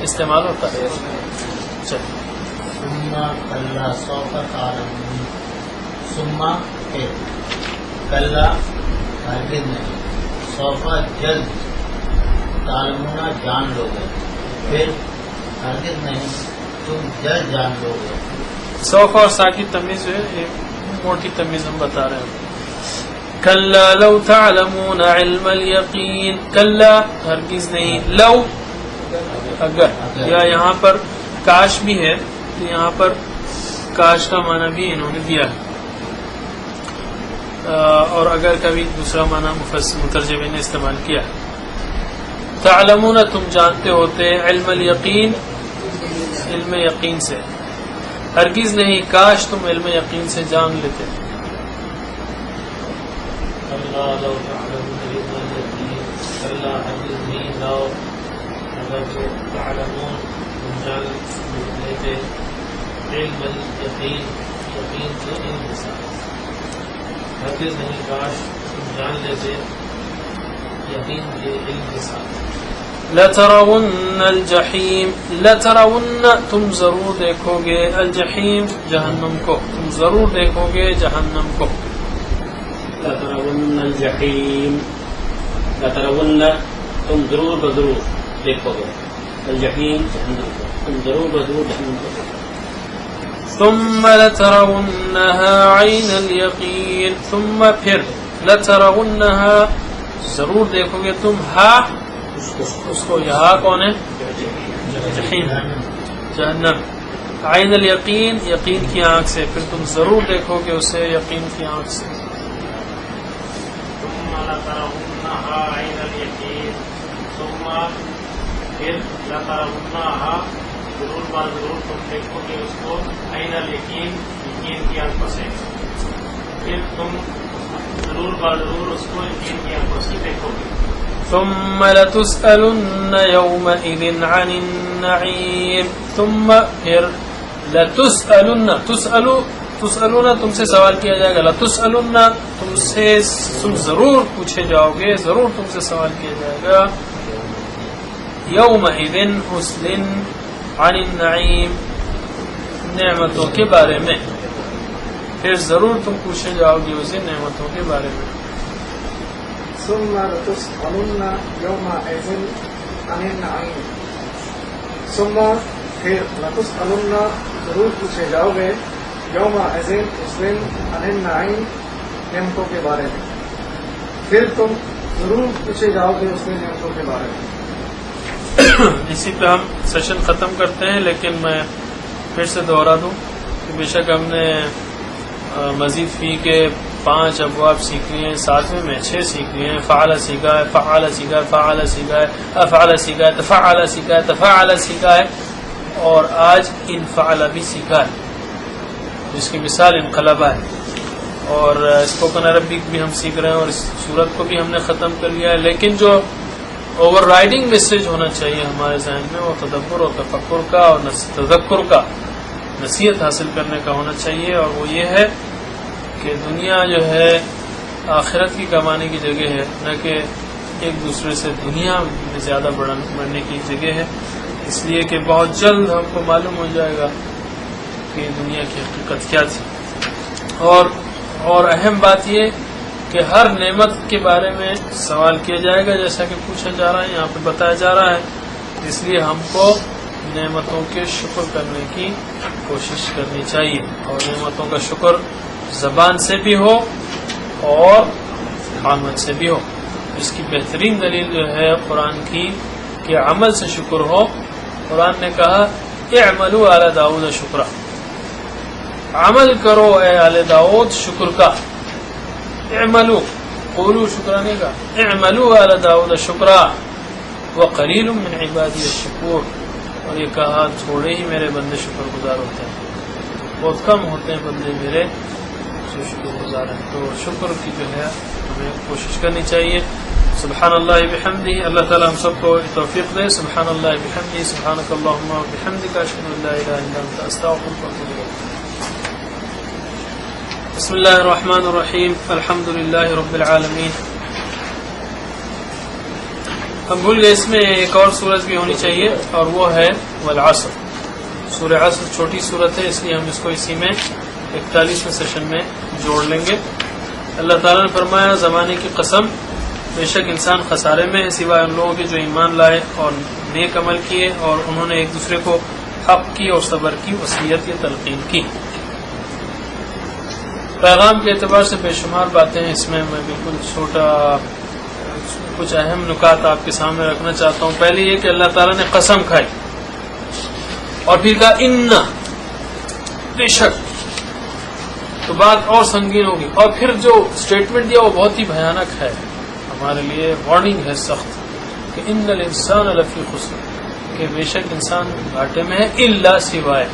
استعمال ہوتا ہے. چلیے ثم کلا سوف تعلمون، ثم پھر، کلا ہرگز نہیں، سوف جلد، تعلمون جان لو گے، پھر ہرگز نہیں تم جلد جان لو گے. سوف اور سا کی تمیز جو ہے ایک موٹی تمیز ہم بتا رہے ہیں. کلا لو تعلمون علم الیقین، کلا ہرگز نہیں، لو اگر، یا یہاں پر کاش بھی ہے تو یہاں پر کاش کا معنی بھی انہوں نے دیا ہے، اور اگر کا بھی دوسرا معنی مترجمین نے استعمال کیا. تعلمون تم جانتے ہوتے، علم الیقین علم یقین سے، ہرگز نہیں کاش تم علم یقین سے جان لیتے. اللہ لو تعلمون علم الیقین، کلا ہرگز نہیں، لو اگر جو تعلمون تم جان لیتے، علم الیقین یقین کے علم کے ساتھ، ہرگز نہیں کاش تم جان لیتے یقین کے علم کے ساتھ. لترون الجحیم، لترون تم ضرور دیکھو گے، الجحیم جہنم کو، تم ضرور دیکھو گے جہنم کو. لترون الجحیم، لترون تم ضرور بضرور دیکھو گے، الجحیم جہنم کو، تم ضرور بضرور جہنم کو دیکھو گے. ثم لترونها عین الیقین، ثم پھر، لترونها ضرور دیکھو گے تم، ہا اس کو، یہاں کون ہے؟ جحیم جہنم، عین الیقین یقین کی آنکھ سے، پھر تم ضرور دیکھو گے اسے یقین کی آنکھ سے. ثم لترونها عین الیقین، ثم پھر لترونها ضرور بار ضرور تم دیکھو گے اس کو، عین الیقین یقین کی آنکھوں سے، پھر تم ضرور بار ضرور اس کو یقین کی آنکھوں سے دیکھو گے. ثم لتسألن يومئذ عن النعیم، ثم پھر، لتسألن، تسألون تم سے سوال کیا جائے گا، لتسألن تم ضرور پوچھے جاؤ گے، ضرور تم سے سوال کیا جائے گا، یومئذ اس دن، عن النعیم نعمتوں کے بارے میں، پھر ضرور تم پوچھے جاؤ گے اسے نعمتوں کے بارے میں. ثم لتسألن يومئذ عن النعیم، ثم پھر لتسألن ضرور پوچھے جاؤ گے، یومئذ اس دن، عن النعیم نعمتوں کے بارے میں، پھر تم ضرور پوچھے جاؤ گے اس دن نعمتوں کے بارے میں. اسی پہ ہم سیشن ختم کرتے ہیں، لیکن میں پھر سے دوہرا دوں کہ بے شک ہم نے مزید فی کے 5 ابواب سیکھ لیے ہیں، 7ویں میں 6 سیکھ لیے ہیں. فعل سیکھا ہے، فعال سیکھا ہے، فعال سیکھا ہے، افعال سیکھا ہے، تفعل سیکھا ہے، تفعل سیکھا ہے، اور آج انفعل بھی سیکھا ہے جس کی مثال انقلبہ ہے. اور اسپوکن عربک بھی ہم سیکھ رہے ہیں، اور اس صورت کو بھی ہم نے ختم کر لیا ہے. لیکن جو اوور رائڈنگ میسج ہونا چاہیے ہمارے ذہن میں، وہ تدبر اور تفکر کا اور تذکر کا، نصیحت حاصل کرنے کا ہونا چاہیے. اور وہ یہ ہے کہ دنیا جو ہے آخرت کی کمانے کی جگہ ہے، نہ کہ ایک دوسرے سے دنیا میں زیادہ بڑھنے کی جگہ ہے. اس لیے کہ بہت جلد ہم کو معلوم ہو جائے گا کہ دنیا کی حقیقت کیا تھی. اور اہم بات یہ کہ ہر نعمت کے بارے میں سوال کیا جائے گا، جیسا کہ پوچھا جا رہا ہے، یہاں پہ بتایا جا رہا ہے. اس لیے ہم کو نعمتوں کے شکر کرنے کی کوشش کرنی چاہیے، اور نعمتوں کا شکر زبان سے بھی ہو اور عمل سے بھی ہو. اس کی بہترین دلیل جو ہے قرآن کی کہ عمل سے شکر ہو. قرآن نے کہا اعملوا آل داؤد شکرا، عمل کرو اے آل داؤد شکر کا. اعملوا، قولوا شکرا نہیں کہا، اعملوا آل داؤد شکرا وقلیل من عبادی الشکور. اور یہ کہا تھوڑے ہی میرے بندے شکر گزار ہوتے ہیں، بہت کم ہوتے ہیں بندے میرے جو شکر گزار ہیں. تو شکر کی جو ہے ہمیں کوشش کرنی چاہیے. سبحان اللہ بحمدہ، اللہ تعالی ہم سب کو توفیق دے. سبحان اللہ بحمدہ، سبحانک اللہم وبحمدک، اشہد ان لا الہ الا انت، استغفرک واتوب الیک. بسم اللہ الرحمن الرحیم، الحمد للہ رب العالمین، ہم بھول گئے اس میں ایک اور سورت بھی ہونی چاہیے اور وہ ہے والعصر. سورہ عصر چھوٹی سورت ہے اس لیے ہم اس کو اسی میں 41ویں سیشن میں جوڑ لیں گے. اللہ تعالیٰ نے فرمایا زمانے کی قسم بے شک انسان خسارے میں ہے سوائے ان لوگوں کے جو ایمان لائے اور نیک عمل کیے اور انہوں نے ایک دوسرے کو حق کی اور صبر کی وصیت یا تلقین کی. پیغام کے اعتبار سے بے شمار باتیں ہیں اس میں بالکل چھوٹا کچھ اہم نکات آپ کے سامنے رکھنا چاہتا ہوں. پہلے یہ کہ اللہ تعالیٰ نے قسم کھائی اور پھر کہا ان بے شک، تو بات اور سنگین ہوگی. اور پھر جو اسٹیٹمنٹ دیا وہ بہت ہی بھیانک ہے ہمارے لیے، وارننگ ہے سخت کہ ان الانسان لفی خسر، کہ بے شک انسان گھاٹے میں ہے الا سوائے.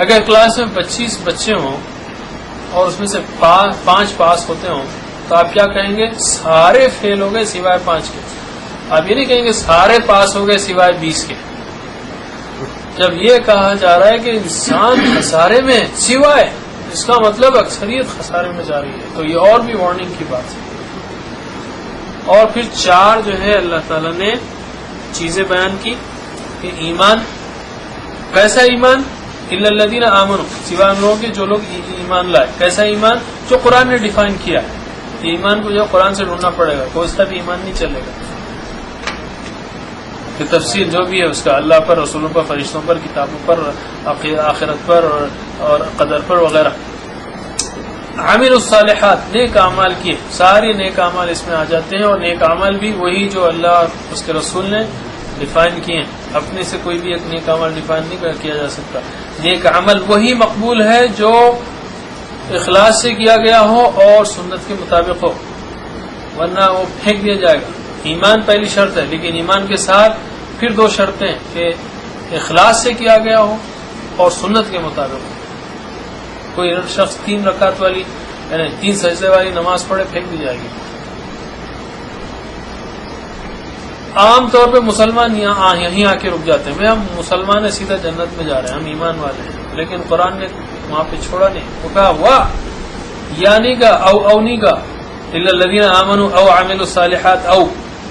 اگر کلاس میں 25 بچے ہوں اور اس میں سے 5 پاس ہوتے ہوں تو آپ کیا کہیں گے؟ سارے فیل ہو گئے سوائے 5 کے. آپ یہ نہیں کہیں گے سارے پاس ہو گئے سوائے 20 کے. جب یہ کہا جا رہا ہے کہ انسان خسارے میں سوائے، اس کا مطلب اکثریت خسارے میں جا رہی ہے، تو یہ اور بھی وارننگ کی بات ہے. اور پھر 4 جو ہے اللہ تعالیٰ نے چیزیں بیان کی کہ ایمان، کیسا ایمان؟ الا الذین آمنوا، سوائے ان لوگوں کے جو لوگ ایمان لائے. کیسا ایمان؟ جو قرآن نے ڈیفائن کیا ہے. ایمان کو جو قرآن سے ڈھونڈنا پڑے گا، کوئی اس کا بھی ایمان نہیں چلے گا. کہ تفسیر جو بھی ہے اس کا اللہ پر، رسولوں پر، فرشتوں پر، کتابوں پر، آخرت پر اور قدر پر وغیرہ. عامل الصالحات، نیک اعمال کیے، سارے نیک اعمال اس میں آ جاتے ہیں. اور نیک اعمال بھی وہی جو اللہ اور اس کے رسول نے ڈیفائن کیے ہیں. اپنے سے کوئی بھی ایک نیک عمل ڈیفائن نہیں کیا جا سکتا. نیک عمل وہی مقبول ہے جو اخلاص سے کیا گیا ہو اور سنت کے مطابق ہو، ورنہ وہ پھینک دیا جائے گا. ایمان پہلی شرط ہے، لیکن ایمان کے ساتھ پھر 2 شرطیں کہ اخلاص سے کیا گیا ہو اور سنت کے مطابق ہو. کوئی شخص 3 رکعت والی یعنی 3 سجدے والی نماز پڑھے، پھینک دی جائے گی. عام طور پہ مسلمان یہیں آ کے رک جاتے ہیں. ہم مسلمان ہیں، سیدھا جنت میں جا رہے ہیں، ہم ایمان والے ہیں. لیکن قرآن نے وہاں پہ چھوڑا نہیں. وہ کہا واہ، یعنی کا او نہیں کا الا الذین آمنوا او عملوا الصالحات، او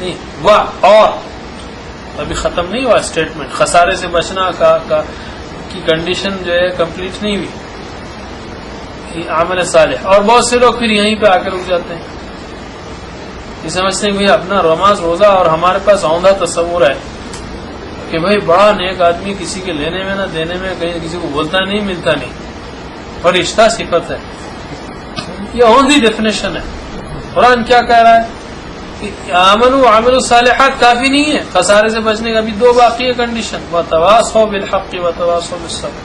نہیں، واہ اور. ابھی ختم نہیں ہوا اسٹیٹمنٹ. خسارے سے بچنا کی کنڈیشن جو ہے کمپلیٹ نہیں ہوئی. عمل صالح. اور بہت سے لوگ پھر یہیں پہ آ کے رک جاتے ہیں. یہ سمجھتے ہیں کہ اپنا نماز روزہ اور ہمارے پاس عمدہ تصور ہے کہ بھائی بڑا نیک آدمی کسی کے لینے میں نہ دینے میں، کہیں کسی کو بولتا نہیں ملتا نہیں، اور رشتہ صفت ہے. یہ عمدی ڈیفینیشن ہے. قرآن کیا کہہ رہا ہے کہ آمنوا وعملوا الصالحات کافی نہیں ہے. خسارے سے بچنے کا بھی 2 باقی ہے کنڈیشن، وتواصوا بالحق وتواصوا بالصبر،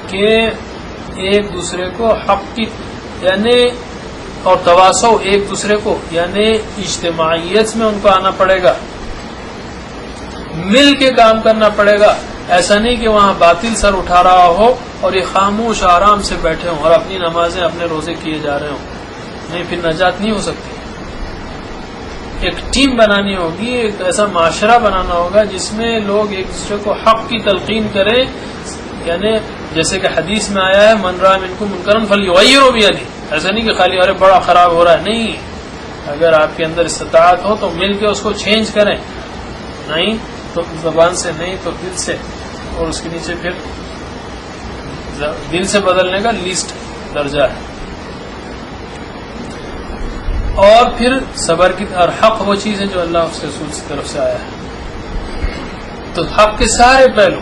کہ ایک دوسرے کو حق کی یعنی اور تواصو ایک دوسرے کو یعنی اجتماعیت میں ان کو آنا پڑے گا، مل کے کام کرنا پڑے گا. ایسا نہیں کہ وہاں باطل سر اٹھا رہا ہو اور یہ خاموش آرام سے بیٹھے ہوں اور اپنی نمازیں اپنے روزے کیے جا رہے ہوں. نہیں، پھر نجات نہیں ہو سکتی. ایک ٹیم بنانی ہوگی، ایک ایسا معاشرہ بنانا ہوگا جس میں لوگ ایک دوسرے کو حق کی تلقین کریں. یعنی جیسے کہ حدیث میں آیا ہے من رأى منکم منکرا فلیغیرہ بیدہ. ایسا نہیں کہ خالی ارے بڑا خراب ہو رہا ہے، نہیں، اگر آپ کے اندر استطاعت ہو تو مل کے اس کو چینج کریں. نہیں تو زبان سے، نہیں تو دل سے، اور اس کے نیچے پھر دل سے بدلنے کا لیسٹ درجہ ہے. اور پھر صبر کی، اور حق وہ چیز ہے جو اللہ اس کے رسول کی طرف سے آیا ہے. تو حق کے سارے پہلو،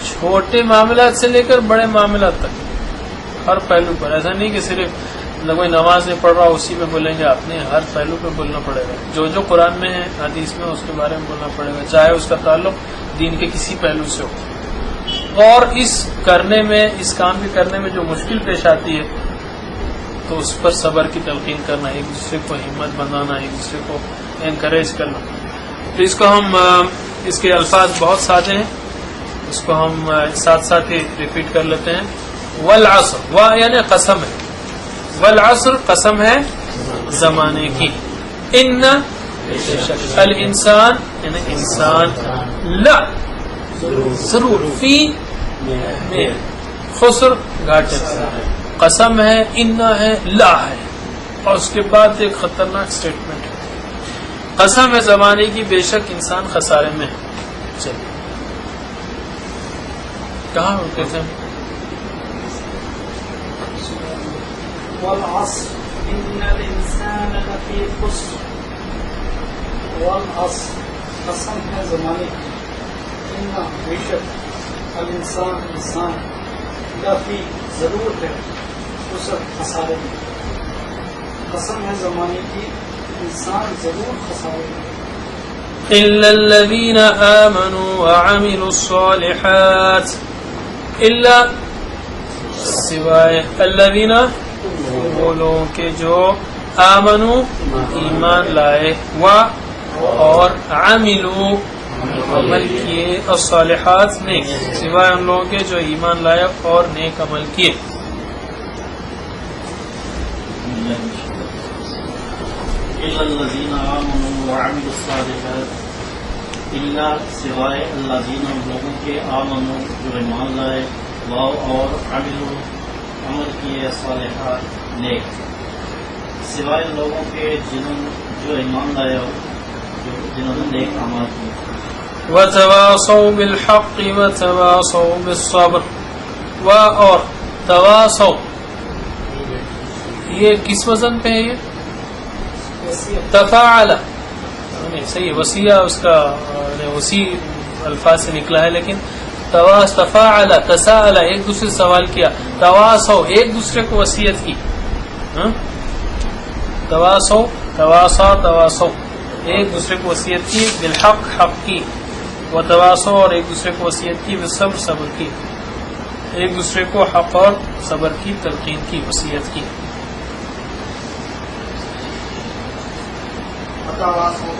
چھوٹے معاملات سے لے کر بڑے معاملات تک، ہر پہلو پر. ایسا نہیں کہ صرف کوئی نماز نہیں پڑھ رہا اسی میں بولیں گے آپ نے، ہر پہلو پہ بولنا پڑے گا. جو قرآن میں ہے، حدیث میں، اس کے بارے میں بولنا پڑے گا، چاہے اس کا تعلق دین کے کسی پہلو سے ہو. اور اس کام کے کرنے میں جو مشکل پیش آتی ہے تو اس پر صبر کی تلقین کرنا، ایک دوسرے کو ہمت بنانا، ایک دوسرے کو انکریج کرنا. تو اس کو ہم، اس کے الفاظ بہت سادے ہیں، اس کو ہم ساتھ ساتھ ہی ریپیٹ کر لیتے ہیں. والعصر، وا یعنی قسم ہے، والعصر قسم ہے زمانے کی. ان الانسان یعنی انسان، لا ضرور، فی میں خسر گھاٹے، قسم ہے، ان ہے، لا ہے. اور اس کے بعد ایک خطرناک سٹیٹمنٹ ہے، قسم ہے زمانے کی بے شک انسان خسارے میں ہے. چلیے کہاں ہوتے تھے؟ والعصر إن الإنسان لفي خسر. والعصر قسم ہے زمانے کی، ان بے شک الانسان انسان لفی ضرور ہے خسر خسارے میں. قسم ہے زمانے کی، انسان ضرور خسارے میں. إلا الذين آمنوا وعملوا الصالحات، إلا سوائے الذين وہ لوگوں کے جو آمنوا ایمان لائے، و اور عملوا عمل کیے، الصالحات نیک، سوائے ان لوگوں کے جو ایمان لائے اور نیک عمل کیے. إلا الذين آمنوا وعملوا الصالحات، إلا سوائے الذين لوگوں کے آمنوا جو ایمان لائے، اور عملوا عمل کیے، صالحات نیک، سوائے لوگوں کے جو ایمان لائے اور جنہوں نے نیک اعمال کیے. وتواصوا بالحق وتواصوا بالصبر، و اور تواصوا یہ کس وزن پہ ہے؟ یہ تفاعل، صحیح وسیع اس کا وسیع الفاظ سے نکلا ہے، لیکن تفاعل تساءل ایک دوسرے سے سوال کیا، تواصوا ایک دوسرے کو وصیت کی، تواصوا تواصا تواصوا ایک دوسرے کو وصیت کی، بالحق حق کی، وتواصوا اور ایک دوسرے کو وصیت کی، بالصبر صبر کی، ایک دوسرے کو حق اور صبر کی تلقین کی، وصیت کی. وتواصوا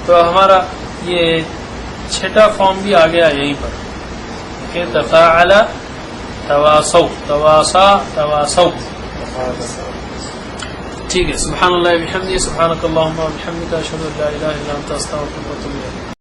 تو ہمارا یہ چھٹا فارم بھی آ گیا یہیں پر کہ تفاعل تواصوا تواصا تواصوا. ٹھیک ہے. سبحان اللہ وبحمدہ، سبحانک اللہم وبحمدک، اشہد ان لا الہ الا انت، استغفرک واتوب الیک.